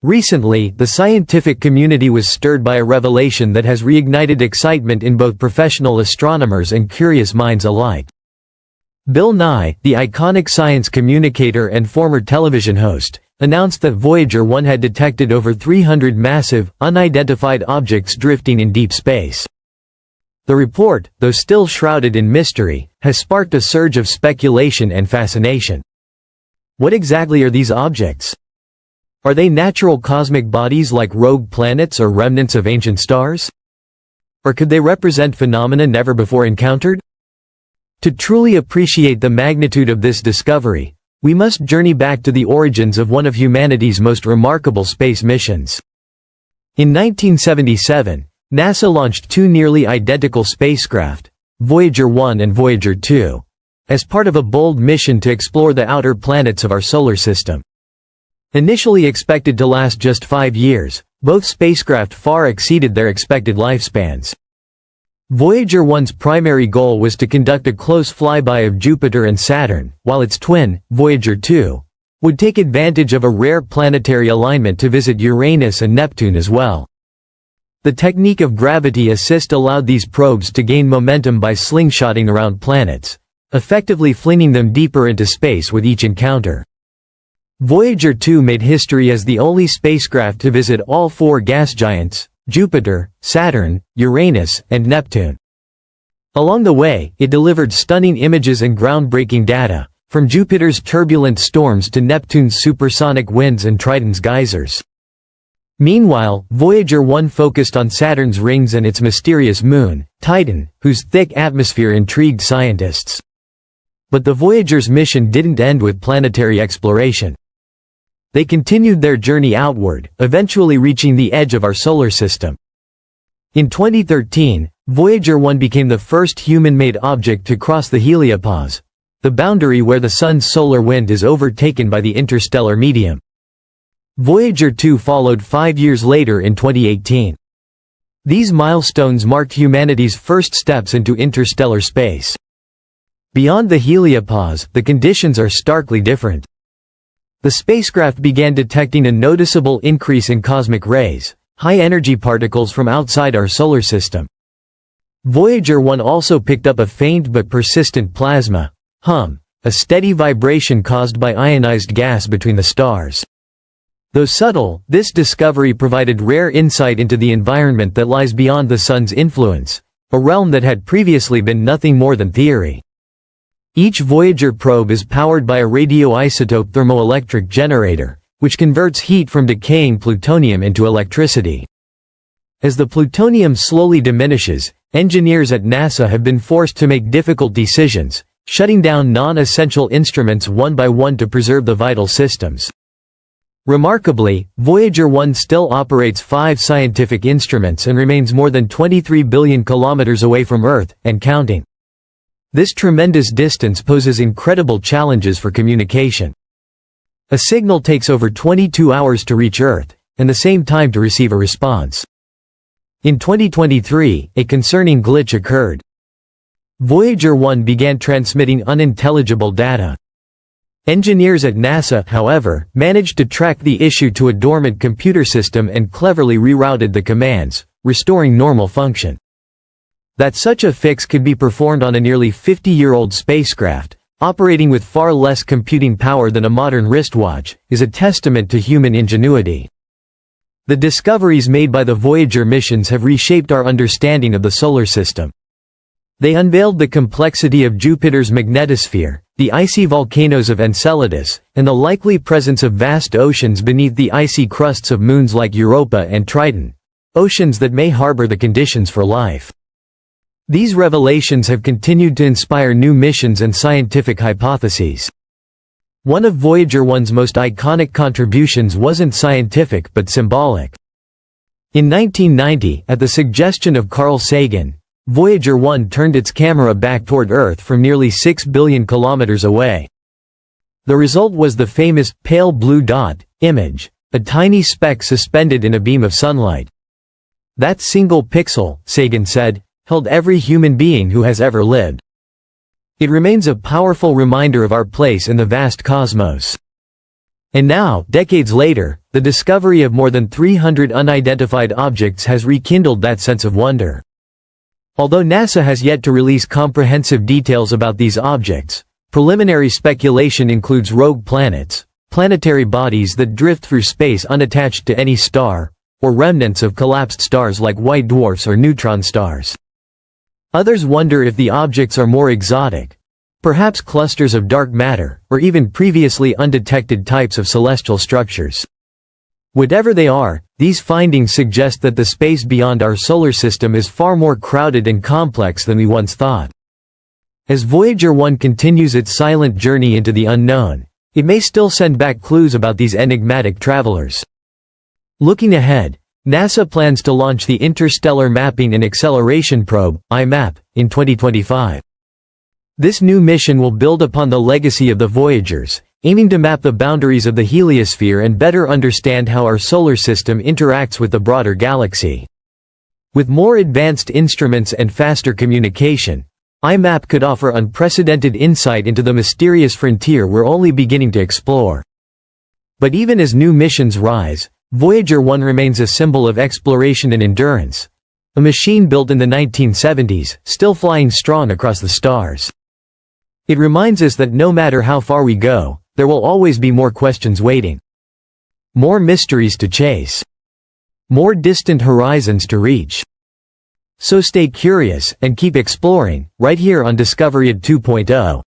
Recently, the scientific community was stirred by a revelation that has reignited excitement in both professional astronomers and curious minds alike. Bill Nye, the iconic science communicator and former television host, announced that Voyager 1 had detected over 300 massive, unidentified objects drifting in deep space. The report, though still shrouded in mystery, has sparked a surge of speculation and fascination. What exactly are these objects? Are they natural cosmic bodies like rogue planets or remnants of ancient stars? Or could they represent phenomena never before encountered? To truly appreciate the magnitude of this discovery, we must journey back to the origins of one of humanity's most remarkable space missions. In 1977, NASA launched two nearly identical spacecraft, Voyager 1 and Voyager 2, as part of a bold mission to explore the outer planets of our solar system. Initially expected to last just 5 years, both spacecraft far exceeded their expected lifespans. Voyager 1's primary goal was to conduct a close flyby of Jupiter and Saturn, while its twin, Voyager 2, would take advantage of a rare planetary alignment to visit Uranus and Neptune as well. The technique of gravity assist allowed these probes to gain momentum by slingshotting around planets, effectively flinging them deeper into space with each encounter. Voyager 2 made history as the only spacecraft to visit all four gas giants, Jupiter, Saturn, Uranus, and Neptune. Along the way, it delivered stunning images and groundbreaking data, from Jupiter's turbulent storms to Neptune's supersonic winds and Triton's geysers. Meanwhile, Voyager 1 focused on Saturn's rings and its mysterious moon, Titan, whose thick atmosphere intrigued scientists. But the Voyager's mission didn't end with planetary exploration. They continued their journey outward, eventually reaching the edge of our solar system. In 2013, Voyager 1 became the first human-made object to cross the heliopause, the boundary where the Sun's solar wind is overtaken by the interstellar medium. Voyager 2 followed 5 years later in 2018. These milestones marked humanity's first steps into interstellar space. Beyond the heliopause, the conditions are starkly different. The spacecraft began detecting a noticeable increase in cosmic rays, high-energy particles from outside our solar system. Voyager 1 also picked up a faint but persistent plasma hum, a steady vibration caused by ionized gas between the stars. Though subtle, this discovery provided rare insight into the environment that lies beyond the Sun's influence, a realm that had previously been nothing more than theory. Each Voyager probe is powered by a radioisotope thermoelectric generator, which converts heat from decaying plutonium into electricity. As the plutonium slowly diminishes, engineers at NASA have been forced to make difficult decisions, shutting down non-essential instruments one by one to preserve the vital systems. Remarkably, Voyager 1 still operates 5 scientific instruments and remains more than 23 billion kilometers away from Earth, and counting. This tremendous distance poses incredible challenges for communication. A signal takes over 22 hours to reach Earth, and the same time to receive a response. In 2023, a concerning glitch occurred. Voyager 1 began transmitting unintelligible data. Engineers at NASA, however, managed to track the issue to a dormant computer system and cleverly rerouted the commands, restoring normal function. That such a fix could be performed on a nearly 50-year-old spacecraft, operating with far less computing power than a modern wristwatch, is a testament to human ingenuity. The discoveries made by the Voyager missions have reshaped our understanding of the solar system. They unveiled the complexity of Jupiter's magnetosphere, the icy volcanoes of Enceladus, and the likely presence of vast oceans beneath the icy crusts of moons like Europa and Triton, oceans that may harbor the conditions for life. These revelations have continued to inspire new missions and scientific hypotheses. One of Voyager 1's most iconic contributions wasn't scientific but symbolic. In 1990, at the suggestion of Carl Sagan, Voyager 1 turned its camera back toward Earth from nearly 6 billion kilometers away. The result was the famous pale blue dot image, a tiny speck suspended in a beam of sunlight. That single pixel, Sagan said, held every human being who has ever lived. It remains a powerful reminder of our place in the vast cosmos. And now, decades later, the discovery of more than 300 unidentified objects has rekindled that sense of wonder. Although NASA has yet to release comprehensive details about these objects, preliminary speculation includes rogue planets, planetary bodies that drift through space unattached to any star, or remnants of collapsed stars like white dwarfs or neutron stars. Others wonder if the objects are more exotic, perhaps clusters of dark matter, or even previously undetected types of celestial structures. Whatever they are, these findings suggest that the space beyond our solar system is far more crowded and complex than we once thought. As Voyager 1 continues its silent journey into the unknown, it may still send back clues about these enigmatic travelers. Looking ahead, NASA plans to launch the Interstellar Mapping and Acceleration Probe, IMAP, in 2025. This new mission will build upon the legacy of the Voyagers, aiming to map the boundaries of the heliosphere and better understand how our solar system interacts with the broader galaxy. With more advanced instruments and faster communication, IMAP could offer unprecedented insight into the mysterious frontier we're only beginning to explore. But even as new missions rise, Voyager 1 remains a symbol of exploration and endurance. A machine built in the 1970s, still flying strong across the stars. It reminds us that no matter how far we go, there will always be more questions waiting. More mysteries to chase. More distant horizons to reach. So stay curious and keep exploring, right here on Discovery 2.0.